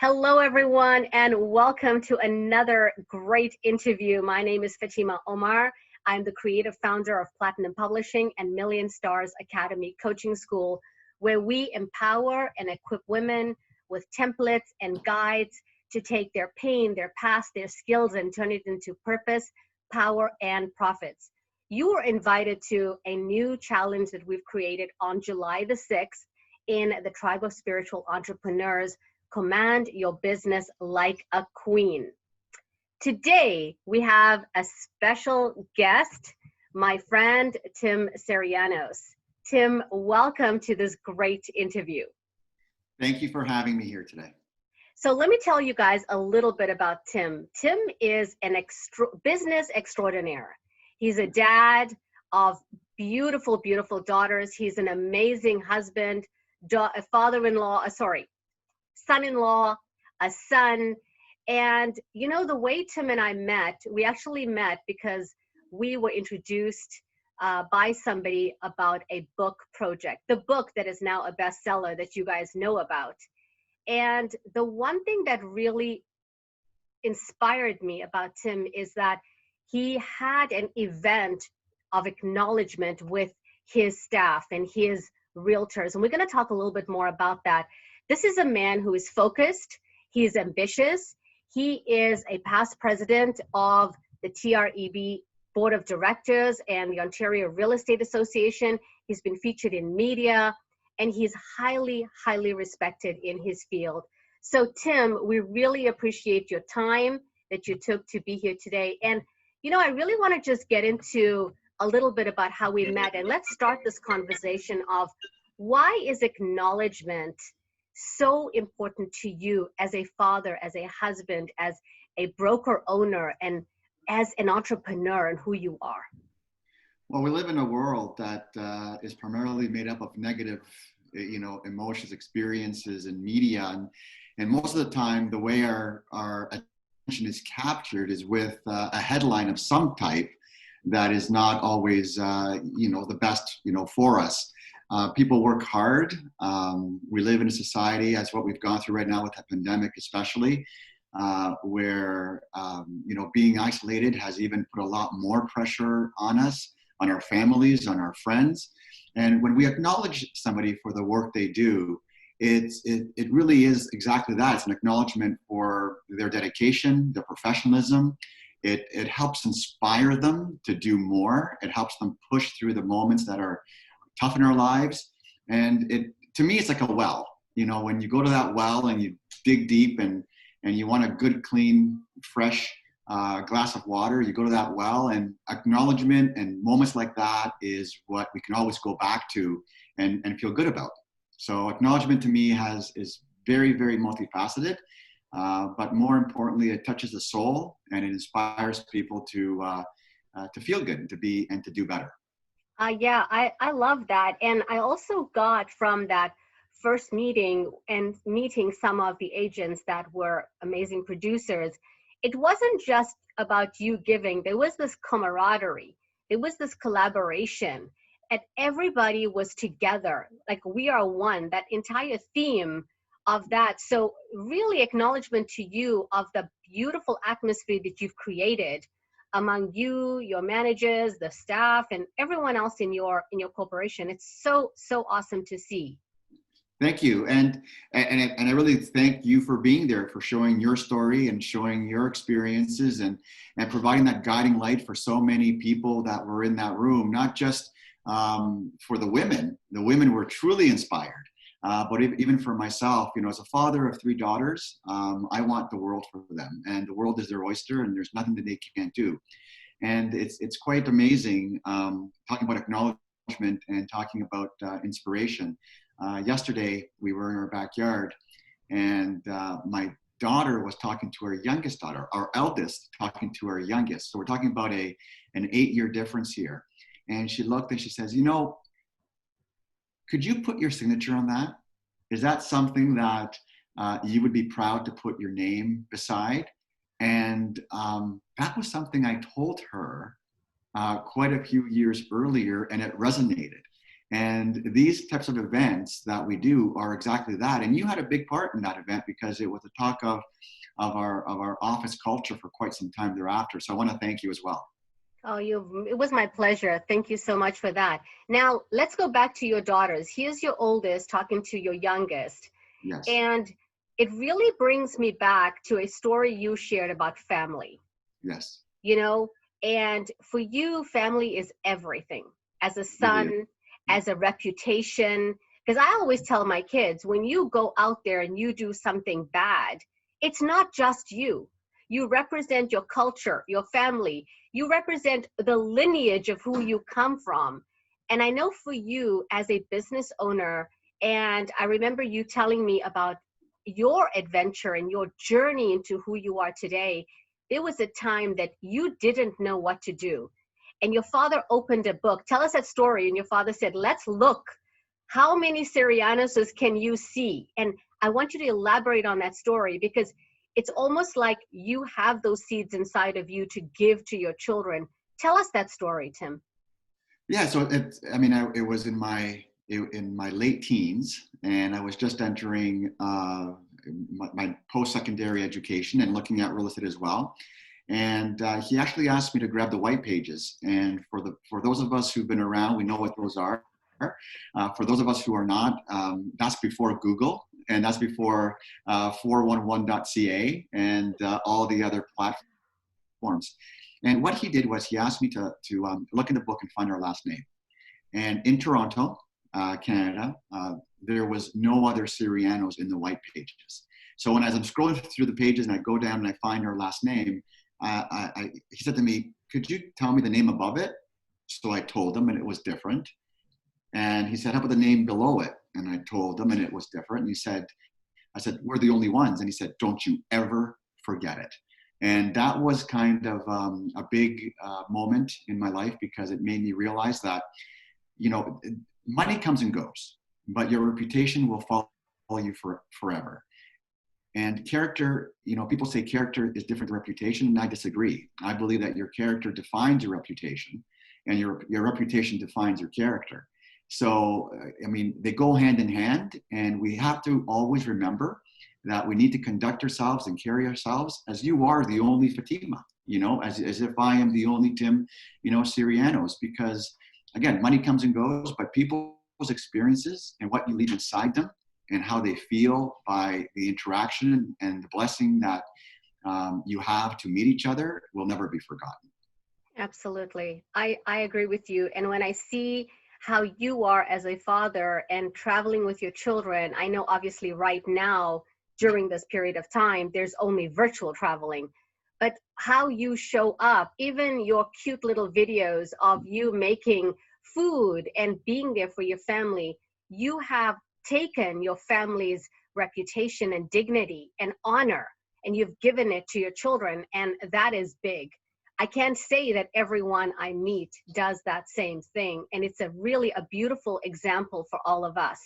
Hello, everyone, and welcome to another great interview. My name is Fatima Omar. I'm the creative founder of Platinum Publishing and Million Stars Academy Coaching School, where we empower and equip women with templates and guides to take their pain, their past, their skills, and turn it into purpose, power, and profits. You are invited to a new challenge that we've created on July the 6th in the Tribe of Spiritual Entrepreneurs. Command your business like a queen. Today, we have a special guest, my friend, Tim Syrianos. Tim, welcome to this great interview. Thank you for having me here today. So let me tell you guys a little bit about Tim. Tim is an business extraordinaire. He's a dad of beautiful, beautiful daughters. He's an amazing husband, a son-in-law, a son. And you know, the way Tim and I met, we actually met because we were introduced by somebody about a book project, the book that is now a bestseller that you guys know about. And the one thing that really inspired me about Tim is that he had an event of acknowledgement with his staff and his realtors. And we're going to talk a little bit more about that. This is a man who is focused, he is ambitious, he is a past president of the TREB Board of Directors and the Ontario Real Estate Association. He's been featured in media, and he's highly, highly respected in his field. So Tim, we really appreciate your time that you took to be here today. And you know, I really want to just get into a little bit about how we met, and let's start this conversation of why is acknowledgement so important to you as a father, as a husband, as a broker owner, and as an entrepreneur and who you are? Well, we live in a world that is primarily made up of negative, emotions, experiences, and media. And most of the time, the way our attention is captured is with a headline of some type that is not always, the best, for us. People work hard. We live in a society, as what we've gone through right now with the pandemic especially, where, being isolated has even put a lot more pressure on us, on our families, on our friends. And when we acknowledge somebody for the work they do, it really is exactly that. It's an acknowledgement for their dedication, their professionalism. It helps inspire them to do more. It helps them push through the moments that are tough in our lives. And to me, it's like a well. When you go to that well and you dig deep and you want a good, clean, fresh glass of water, you go to that well, and acknowledgement and moments like that is what we can always go back to and feel good about. So acknowledgement to me is very, very multifaceted, but more importantly, it touches the soul and it inspires people to feel good and to do better. Yeah, I love that. And I also got from that first meeting and meeting some of the agents that were amazing producers, it wasn't just about you giving. There was this camaraderie. There was this collaboration. And everybody was together. Like, we are one, that entire theme of that. So really acknowledgement to you of the beautiful atmosphere that you've created among you, your managers, the staff, and everyone else in your corporation. It's so awesome to see. Thank you, and I really thank you for being there, for showing your story and showing your experiences and providing that guiding light for so many people that were in that room. Not just for the women. The women were truly inspired, but even for myself, as a father of 3 daughters, I want the world for them, and the world is their oyster, and there's nothing that they can't do. And it's quite amazing talking about acknowledgement and talking about inspiration. Yesterday, we were in our backyard, and my daughter was talking to her youngest daughter, our eldest talking to her youngest. So we're talking about an 8-year difference here. And she looked and she says, could you put your signature on that? Is that something that you would be proud to put your name beside? And that was something I told her quite a few years earlier, and it resonated. And these types of events that we do are exactly that. And you had a big part in that event because it was the talk of our office culture for quite some time thereafter. So I want to thank you as well. Oh, it was my pleasure. Thank you so much for that. Now, let's go back to your daughters. Here's your oldest talking to your youngest. Yes. And it really brings me back to a story you shared about family. Yes. You know, and for you, family is everything. As a son, as a reputation, because I always tell my kids, when you go out there and you do something bad, it's not just you. You represent your culture, your family. You represent the lineage of who you come from. And I know for you as a business owner, and I remember you telling me about your adventure and your journey into who you are today. There was a time that you didn't know what to do. And your father opened a book. Tell us that story. And your father said, let's look. How many Syrianoses can you see? And I want you to elaborate on that story, because it's almost like you have those seeds inside of you to give to your children. Tell us that story, Tim. Yeah, so it was in my late teens, and I was just entering my post-secondary education and looking at real estate as well. And he actually asked me to grab the white pages. And for those of us who've been around, we know what those are. For those of us who are not, that's before Google, and that's before 411.ca and all the other platforms. And what he did was he asked me to look in the book and find our last name. And in Toronto, Canada, there was no other Syrianos in the white pages. So as I'm scrolling through the pages and I go down and I find our last name, he said to me, could you tell me the name above it? So I told him, and it was different. And he said, how about the name below it? And I told him, and it was different. And I said, we're the only ones. And he said, don't you ever forget it. And that was kind of a big moment in my life, because it made me realize that, money comes and goes, but your reputation will follow you forever. And character, people say character is different than reputation, and I disagree. I believe that your character defines your reputation, and your reputation defines your character. So, they go hand in hand, and we have to always remember that we need to conduct ourselves and carry ourselves as you are the only Fatima, as if I am the only Tim, Syrianos, because again, money comes and goes, but people's experiences and what you leave inside them and how they feel by the interaction and the blessing that you have to meet each other will never be forgotten. Absolutely. I agree with you. And when I see how you are as a father and traveling with your children, I know obviously right now, during this period of time, there's only virtual traveling, but how you show up, even your cute little videos of you making food and being there for your family, you have taken your family's reputation and dignity and honor, and you've given it to your children, and that is big. I can't say that everyone I meet does that same thing, and it's really a beautiful example for all of us.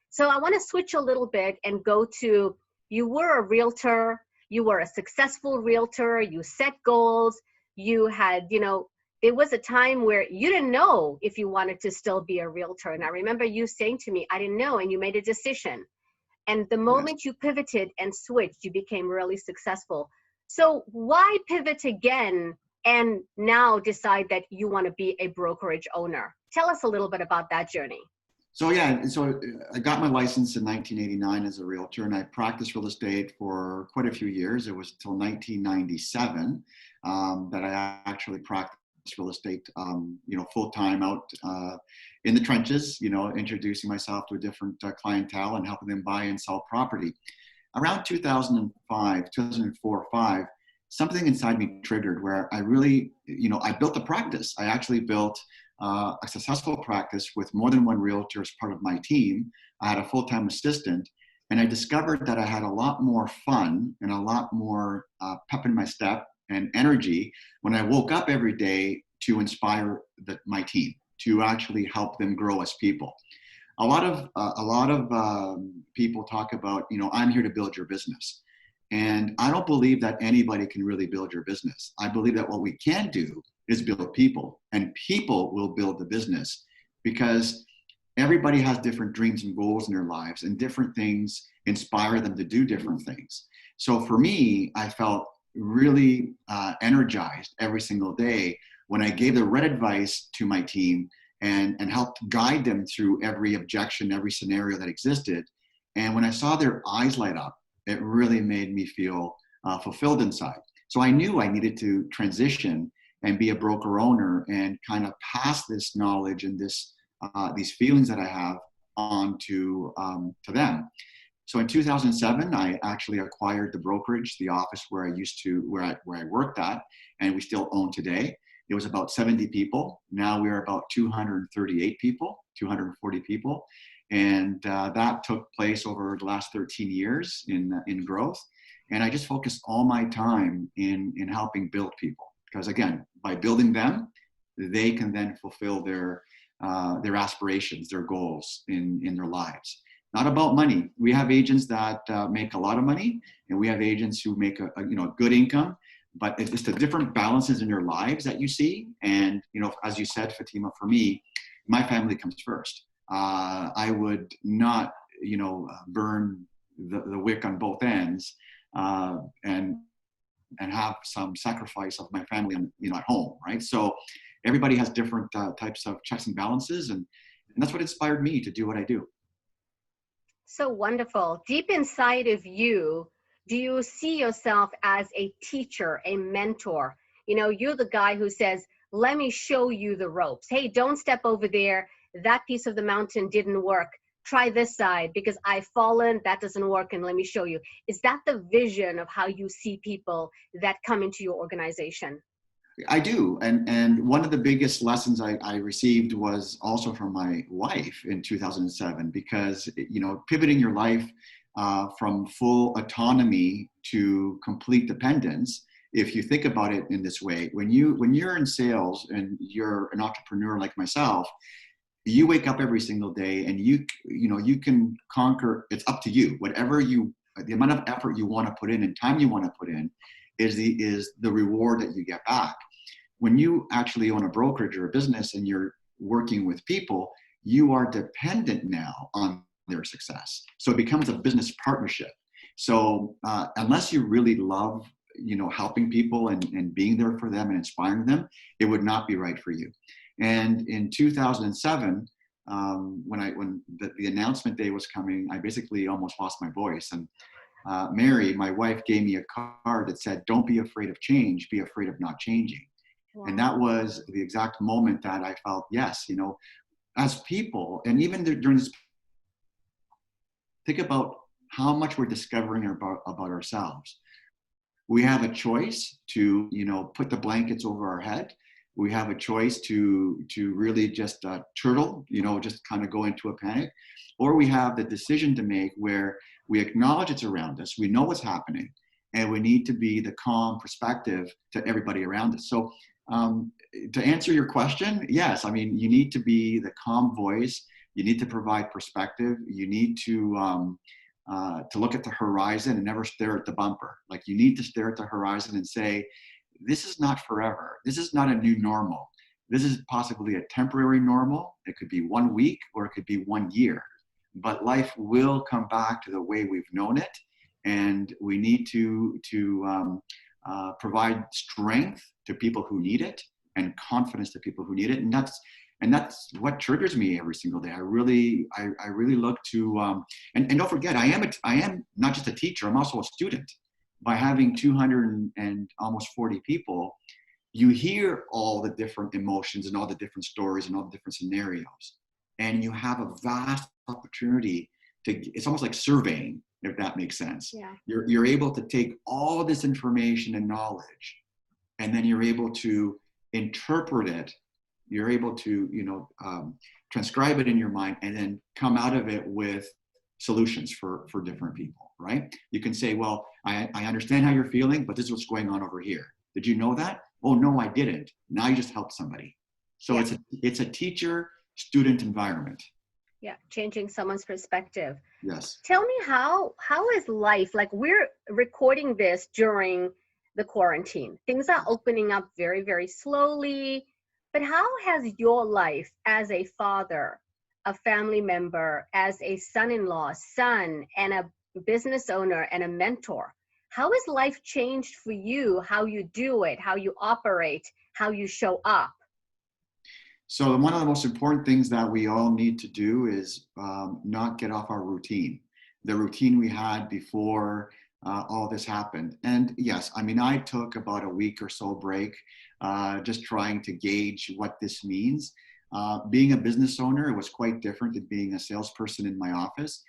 So I want to switch a little bit and go to, you were a realtor, you were a successful realtor, you set goals, you had, there was a time where you didn't know if you wanted to still be a realtor. And I remember you saying to me, I didn't know, and you made a decision. And the moment you pivoted and switched, you became really successful. So why pivot again and now decide that you want to be a brokerage owner? Tell us a little bit about that journey. So I got my license in 1989 as a realtor, and I practiced real estate for quite a few years. It was until 1997 that I actually practiced real estate, full-time out in the trenches, introducing myself to a different clientele and helping them buy and sell property. Around 2004 or 5, something inside me triggered where I really, I built a practice. I actually built a successful practice with more than one realtor as part of my team. I had a full-time assistant, and I discovered that I had a lot more fun and a lot more pep in my step and energy when I woke up every day to inspire my team, to actually help them grow as people. A lot of people talk about, I'm here to build your business. And I don't believe that anybody can really build your business. I believe that what we can do is build people, and people will build the business, because everybody has different dreams and goals in their lives, and different things inspire them to do different things. So for me, I felt really energized every single day when I gave the right advice to my team and helped guide them through every objection, every scenario that existed. And when I saw their eyes light up, it really made me feel fulfilled inside. So I knew I needed to transition and be a broker owner and kind of pass this knowledge and these feelings that I have on to them. So in 2007, I actually acquired the brokerage, the office where I worked at, and we still own today. It was about 70 people. Now we're about 238 people, 240 people. And that took place over the last 13 years in growth. And I just focused all my time in helping build people. Because again, by building them, they can then fulfill their aspirations, their goals in their lives. Not about money. We have agents that make a lot of money, and we have agents who make a good income. But it's just the different balances in their lives that you see. And as you said, Fatima, for me, my family comes first. I would not burn the wick on both ends and have some sacrifice of my family at home, right? So everybody has different types of checks and balances, and that's what inspired me to do what I do. So wonderful. Deep inside of you, do you see yourself as a teacher, a mentor? You're the guy who says, let me show you the ropes. Hey, don't step over there. That piece of the mountain didn't work. Try this side because I've fallen. That doesn't work. And let me show you. Is that the vision of how you see people that come into your organization? I do. And one of the biggest lessons I received was also from my wife in 2007, because, pivoting your life from full autonomy to complete dependence, if you think about it in this way, when you're in sales and you're an entrepreneur like myself, you wake up every single day and you can conquer. It's up to you. Whatever the amount of effort you want to put in and time you want to put in is the reward that you get back. When you actually own a brokerage or a business and you're working with people, you are dependent now on their success. So it becomes a business partnership. So unless you really love, helping people and being there for them and inspiring them, it would not be right for you. And in 2007, when the announcement day was coming, I basically almost lost my voice. And Mary, my wife, gave me a card that said, "Don't be afraid of change, be afraid of not changing." Wow. And that was the exact moment that I felt, yes, as people, and even during this, think about how much we're discovering about ourselves. We have a choice to, put the blankets over our head. We have a choice to really just turtle, just kind of go into a panic. Or we have the decision to make where we acknowledge it's around us. We know what's happening, and we need to be the calm perspective to everybody around us. So to answer your question, yes, you need to be the calm voice. You need to provide perspective. You need to look at the horizon and never stare at the bumper. Like, you need to stare at the horizon and say, this is not forever. This is not a new normal. This is possibly a temporary normal. It could be 1 week or it could be 1 year, but life will come back to the way we've known it. And we need to provide strength to people who need it and confidence to people who need it. And that's what triggers me every single day. I really look to, and don't forget, I am not just a teacher, I'm also a student. By having 200 and almost 40 people, you hear all the different emotions and all the different stories and all the different scenarios. And you have a vast opportunity it's almost like surveying, if that makes sense. Yeah. You're able to take all this information and knowledge, and then you're able to interpret it. You're able to, transcribe it in your mind and then come out of it with solutions for different people, right? You can say, well, I understand how you're feeling, but this is what's going on over here. Did you know that? Oh, no, I didn't. Now you just helped somebody. So yeah. It's a teacher-student environment. Yeah, changing someone's perspective. Yes. Tell me how is life? Like, we're recording this during the quarantine. Things are opening up very, very slowly. But how has your life as a father a family member, as a son-in-law, son, and a business owner and a mentor, how has life changed for you? How you do it, how you operate, how you show up? So one of the most important things that we all need to do is not get off our routine, the routine we had before all this happened. And yes, I mean, I took about a week or so break, just trying to gauge what this means. Being a business owner, it was quite different than being a salesperson in my office.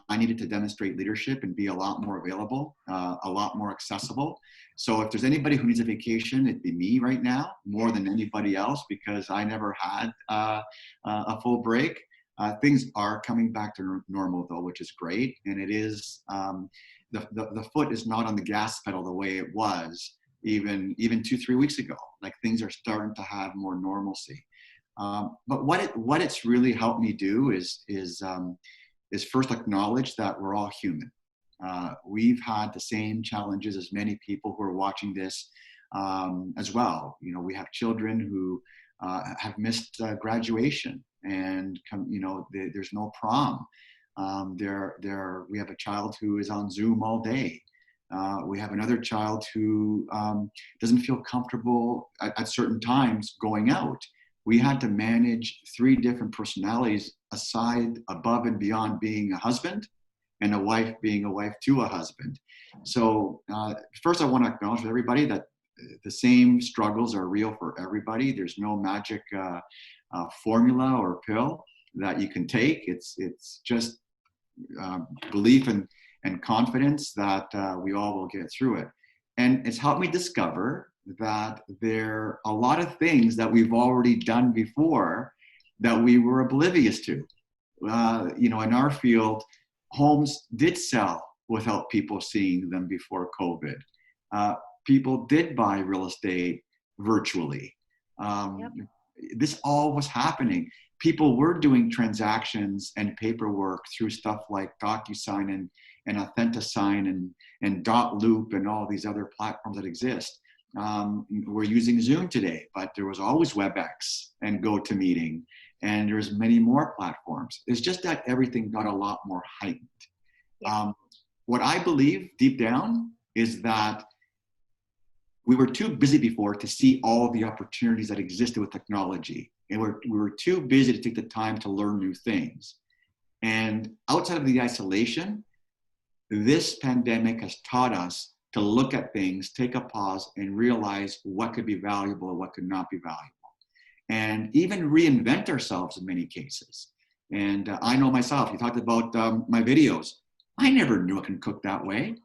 I needed to demonstrate leadership and be a lot more available, a lot more accessible. So if there's anybody who needs a vacation, it'd be me right now, more than anybody else, because I never had a full break. Things are coming back to normal though, which is great. And it is, the foot is not on the gas pedal the way it was even 2-3 weeks ago. Like things are starting to have more normalcy. But what it's really helped me do is first acknowledge that we're all human. We've had the same challenges as many people who are watching this as well. You know, we have children who have missed graduation, and there's no prom. We have a child who is on Zoom all day. We have another child who doesn't feel comfortable at certain times going out. We had to manage 3 different personalities above and beyond being a husband and a wife being a wife to a husband. So first I want to acknowledge with everybody that the same struggles are real for everybody. There's no magic formula or pill that you can take. It's just belief and confidence that we all will get through it. And it's helped me discover that there are a lot of things that we've already done before that we were oblivious to. In our field, homes did sell without people seeing them before COVID. People did buy real estate virtually. Yep. This all was happening. People were doing transactions and paperwork through stuff like DocuSign and AuthentiSign and .loop and all these other platforms that exist. We're using Zoom today, but there was always WebEx and GoToMeeting, and there's many more platforms. It's just that everything got a lot more heightened. Yeah. What I believe deep down is that we were too busy before to see all the opportunities that existed with technology. And we were too busy to take the time to learn new things. And outside of the isolation, this pandemic has taught us to look at things, take a pause, and realize what could be valuable and what could not be valuable. And even reinvent ourselves in many cases. And I know myself, you talked about my videos. I never knew I could cook that way.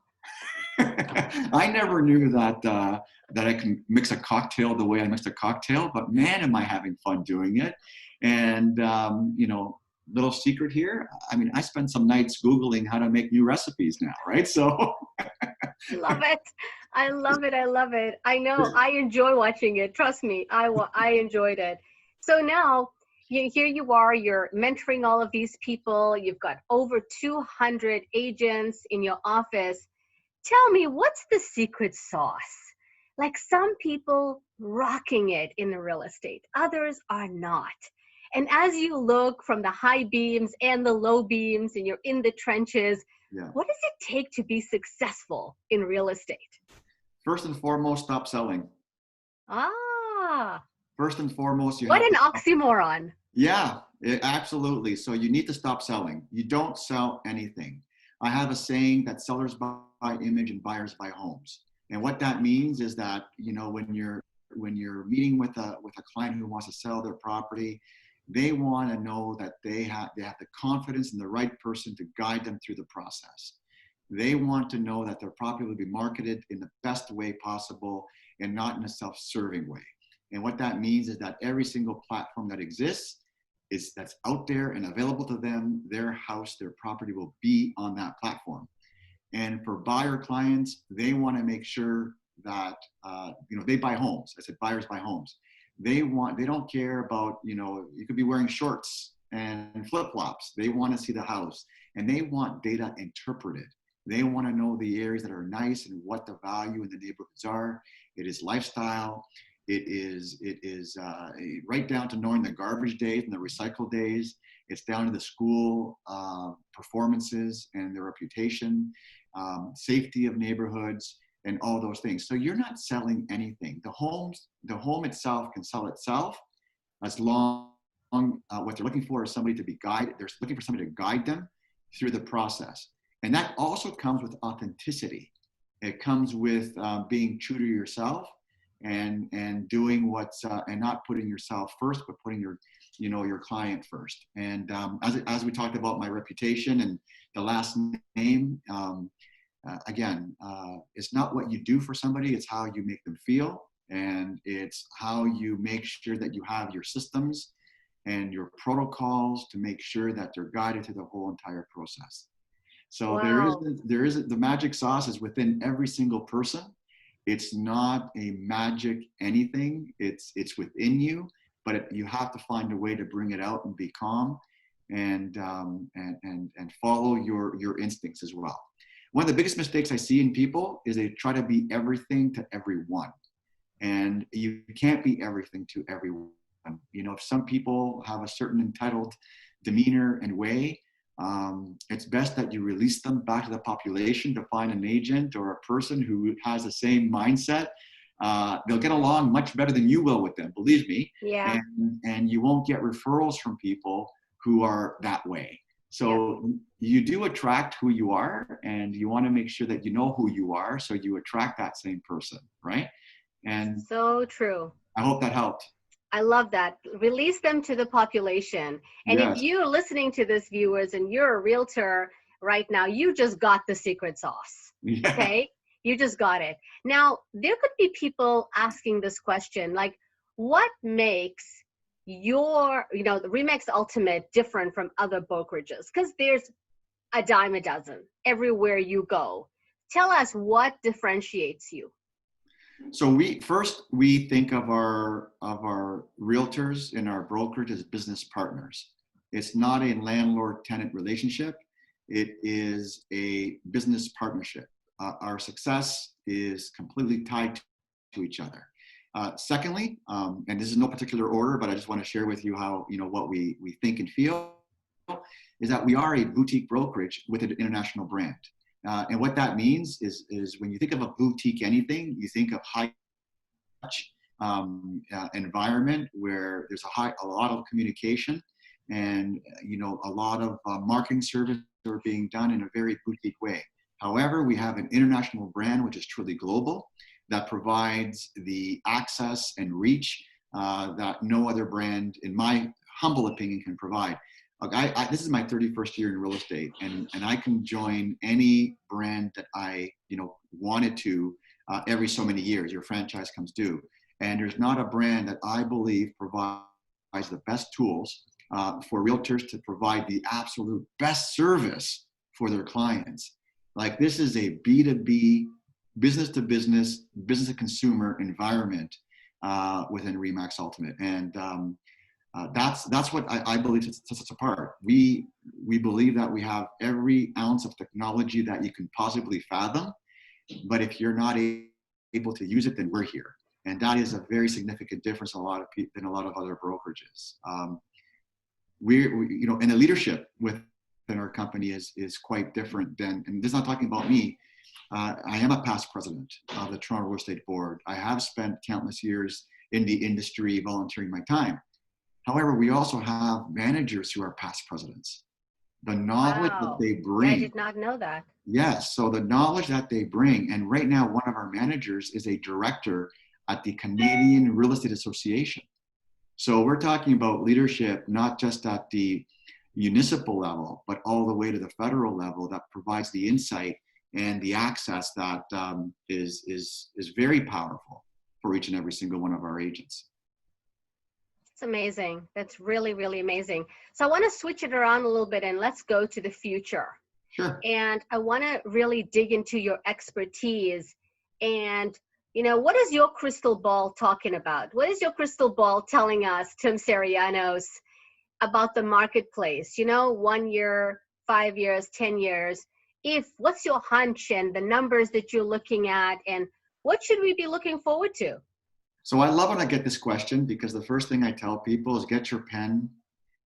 I never knew that I can mix a cocktail the way I mixed a cocktail, but man, am I having fun doing it. And, little secret here. I mean, I spend some nights Googling how to make new recipes now, right? So. Love it. I love it. I love it. I know I enjoy watching it. Trust me, I enjoyed it. So now here you are, you're mentoring all of these people. You've got over 200 agents in your office. Tell me, what's the secret sauce? Like, some people rocking it in the real estate, others are not. And as you look from the high beams and the low beams and you're in the trenches, yeah, what does it take to be successful in real estate? First and foremost, stop selling. First and foremost, what an oxymoron. Yeah, absolutely. So you need to stop selling. You don't sell anything. I have a saying that sellers buy image and buyers buy homes. And what that means is that, when you're meeting with a client who wants to sell their property, they want to know that they have the confidence in the right person to guide them through the process. They want to know that their property will be marketed in the best way possible and not in a self-serving way. And what that means is that every single platform that exists that's out there and available to them, their house, their property will be on that platform. And for buyer clients, they want to make sure that they buy homes. I said buyers buy homes. They don't care about, you could be wearing shorts and flip-flops. They want to see the house, and they want data interpreted. They want to know the areas that are nice and what the value in the neighborhoods are. It is lifestyle. It is right down to knowing the garbage days and the recycle days. It's down to the school performances and their reputation, safety of neighborhoods, and all those things. So you're not selling anything. The home itself can sell itself as long what they're looking for is somebody to be guided. They're looking for somebody to guide them through the process. And that also comes with authenticity. It comes with being true to yourself and doing what's and not putting yourself first, but putting your client first. And as we talked about my reputation and the last name, again, it's not what you do for somebody, it's how you make them feel, and it's how you make sure that you have your systems and your protocols to make sure that they're guided through the whole entire process. So Wow. there isn't the magic sauce is within every single person. It's not a magic anything. It's within you, but you have to find a way to bring it out and be calm and follow your instincts as well. One of the biggest mistakes I see in people is they try to be everything to everyone, and you can't be everything to everyone. You know, if some people have a certain entitled demeanor and way, it's best that you release them back to the population to find an agent or a person who has the same mindset. They'll get along much better than you will with them, believe me. Yeah. And you won't get referrals from people who are that way. So you do attract who you are, and you want to make sure that you know who you are, so you attract that same person, right? And So true. I hope that helped. I love that. Release them to the population. And if Yes. you're listening to this, viewers, and you're a realtor right now, you just got the secret sauce. Yeah. Okay? You just got it. Now, there could be people asking this question, like, what makes your, the RE/MAX Ultimate different from other brokerages? Because there's a dime a dozen everywhere you go. Tell us what differentiates you. So we think of our realtors in our brokerage as business partners. It's not a landlord-tenant relationship. It is a business partnership. Our success is completely tied to each other. Secondly, and this is no particular order, but I just want to share with you how what we think and feel, is that we are a boutique brokerage with an international brand. And what that means is when you think of a boutique anything, you think of high touch environment where there's a lot of communication, and a lot of marketing services are being done in a very boutique way. However, we have an international brand which is truly global, that provides the access and reach that no other brand, in my humble opinion, can provide. This is my 31st year in real estate, and I can join any brand that I wanted to every so many years. Your franchise comes due, and there's not a brand that I believe provides the best tools for realtors to provide the absolute best service for their clients. Like, this is a B2B, business to business, business to consumer environment within RE/MAX Ultimate, and that's what I believe sets us apart. We believe that we have every ounce of technology that you can possibly fathom, but if you're not able to use it, then we're here, and that is a very significant difference in a lot of other brokerages. And the leadership within our company is quite different than. And this is not talking about me. I am a past president of the Toronto Real Estate Board. I have spent countless years in the industry volunteering my time. However, we also have managers who are past presidents. The knowledge that they bring. I did not know that. Yes, so the knowledge that they bring, and right now one of our managers is a director at the Canadian Real Estate Association. So we're talking about leadership, not just at the municipal level, but all the way to the federal level, that provides the insight and the access that is very powerful for each and every single one of our agents. It's amazing. That's really, really amazing. So I want to switch it around a little bit, and let's go to the future. Sure. And I want to really dig into your expertise. And, what is your crystal ball talking about? What is your crystal ball telling us, Tim Syrianos, about the marketplace? 1 year, 5 years, 10 years. What's your hunch and the numbers that you're looking at, and what should we be looking forward to? So I love when I get this question, because the first thing I tell people is get your pen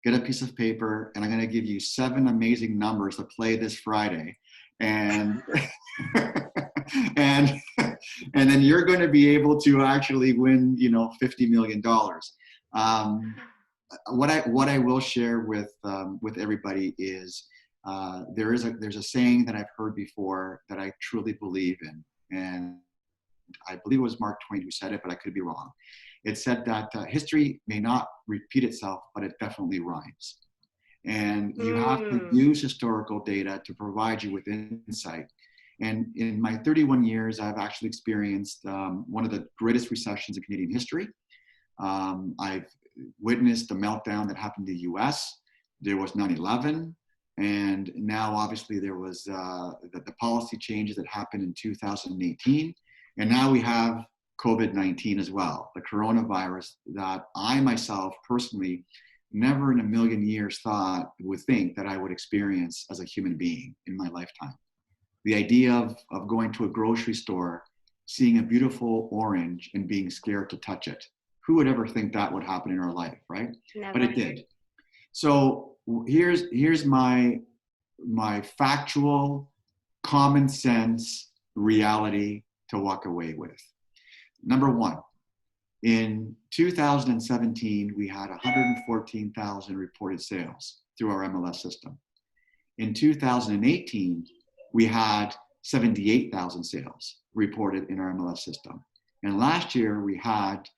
get a piece of paper, and I'm going to give you 7 amazing numbers to play this Friday. And and and then you're going to be able to actually win, $50 million. What I will share with everybody is there's a saying that I've heard before that I truly believe in, and I believe it was Mark Twain who said it, but I could be wrong. It said that history may not repeat itself, but it definitely rhymes. And you have to use historical data to provide you with insight. And in my 31 years, I've actually experienced one of the greatest recessions in Canadian history. I've witnessed the meltdown that happened in the US. There was 9/11. And now, obviously, there was the policy changes that happened in 2018. And now we have COVID-19 as well, the coronavirus that I myself personally never in a million years would think that I would experience as a human being in my lifetime. The idea of going to a grocery store, seeing a beautiful orange and being scared to touch it. Who would ever think that would happen in our life, right? Never. But it did. So here's my factual, common sense reality to walk away with. Number one, in 2017, we had 114,000 reported sales through our MLS system. In 2018, we had 78,000 sales reported in our MLS system. And last year, we had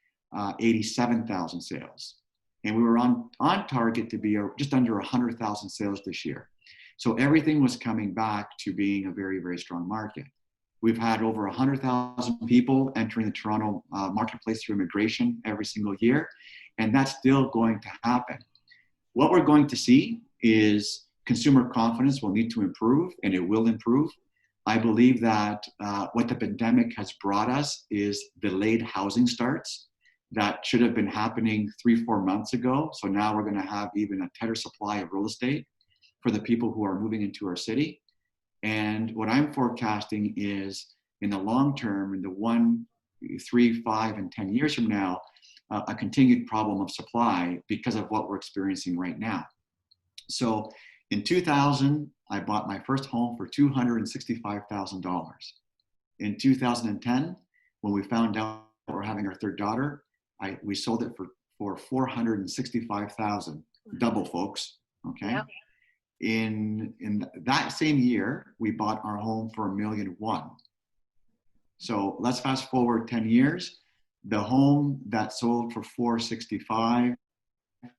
87,000 sales. And we were on target to be just under 100,000 sales this year. So everything was coming back to being a very, very strong market. We've had over 100,000 people entering the Toronto marketplace through immigration every single year, and that's still going to happen. What we're going to see is consumer confidence will need to improve, and it will improve. I believe that what the pandemic has brought us is delayed housing starts that should have been happening 3-4 months ago. So now we're going to have even a tighter supply of real estate for the people who are moving into our city. And what I'm forecasting is in the long term, in the 1, 3, 5, and 10 years from now, a continued problem of supply because of what we're experiencing right now. So in 2000, I bought my first home for $265,000. In 2010, when we found out we're having our third daughter, we sold it for $465,000. Double, folks. Okay. Yep. In that same year, we bought our home for $1.1 million. So let's fast forward 10 years. The home that sold for $465,000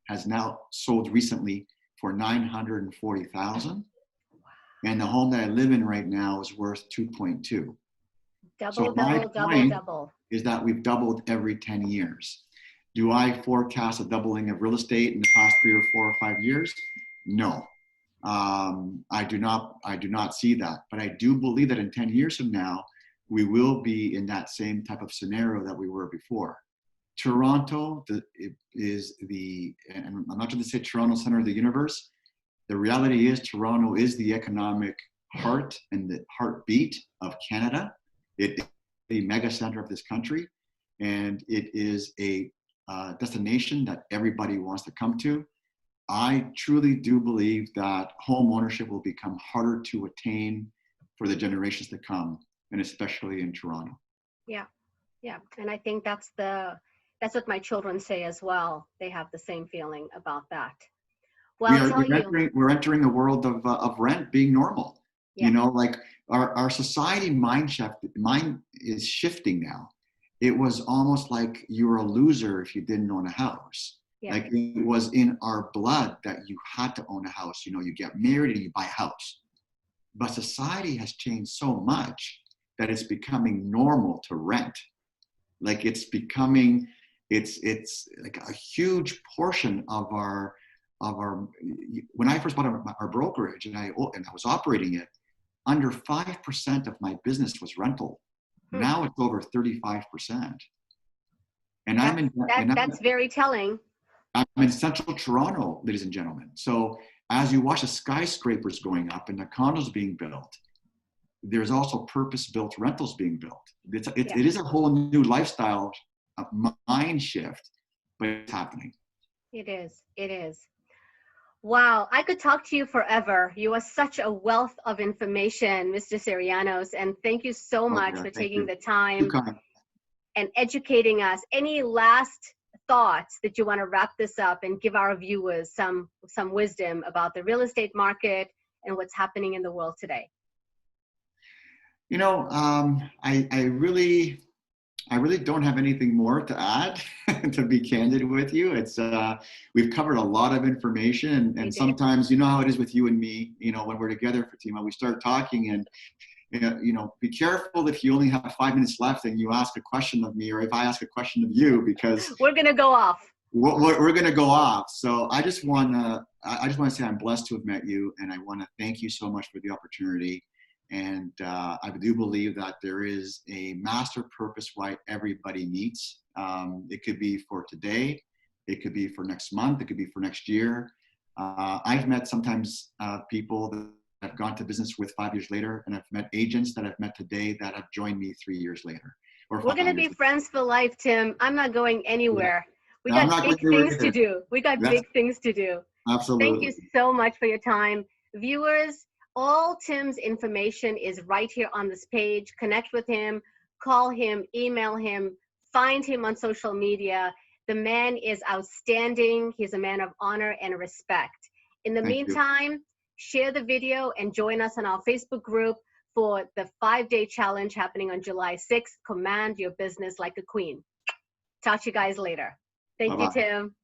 has now sold recently for $940,000. And the home that I live in right now is worth $2.2. Double. Is that we've doubled every 10 years. Do I forecast a doubling of real estate in the past 3 or 4 or 5 years? No. I do not see that, but I do believe that in 10 years from now, we will be in that same type of scenario that we were before. Toronto is and I'm not going to say Toronto center of the universe. The reality is Toronto is the economic heart and the heartbeat of Canada. It is the mega center of this country, and it is a destination that everybody wants to come to. I truly do believe that home ownership will become harder to attain for the generations to come, and especially in Toronto. Yeah, and I think that's what my children say as well. They have the same feeling about that. Well, we're entering a world of rent being normal. Yeah. You know, like our society mind is shifting now. It was almost like you were a loser if you didn't own a house. Yeah. Like it was in our blood that you had to own a house. You know, you get married and you buy a house. But society has changed so much that it's becoming normal to rent. Like it's becoming, it's like a huge portion of our. When I first bought our brokerage and I was operating it, under 5% of my business was rental. Now it's over 35%. And that's very telling. I'm in central Toronto, ladies and gentlemen. So as you watch the skyscrapers going up and the condos being built, there's also purpose-built rentals being built. It is a whole new lifestyle, mind shift, but it's happening. It is. Wow, I could talk to you forever. You are such a wealth of information, Mr. Syrianos, and thank you so Oh, much yeah, for thank taking you. the Too time kind. and educating us. Any last thoughts that you want to wrap this up and give our viewers some wisdom about the real estate market and what's happening in the world today? You know, I really don't have anything more to add, to be candid with you. It's we've covered a lot of information, We and did. sometimes you know how it is with you and me. You know, when we're together, Fatima, we start talking, and you know, be careful if you only have 5 minutes left and you ask a question of me, or if I ask a question of you, because We're gonna go off. we're going to go off. So I just want to say I'm blessed to have met you, and I want to thank you so much for the opportunity. And I do believe that there is a master purpose why everybody meets. It could be for today, it could be for next month, it could be for next year. I've met sometimes people that I've gone to business with 5 years later, and I've met agents that I've met today that have joined me 3 years later, or We're 5 gonna years be later. friends for life, Tim. I'm not going Yeah. anywhere. We Now, I'm got not going big anywhere things to either. do. We got That's big things to do. Thank you absolutely. so much for your time. Viewers, all Tim's information is right here on this page. Connect with him, call him, email him, find him on social media. The man is outstanding. He's a man of honor and respect. In the Thank you. meantime, share the video and join us on our Facebook group for the 5-day challenge happening on July 6th. Command your business like a queen. Talk to you guys later. Thank you, Bye-bye. Tim.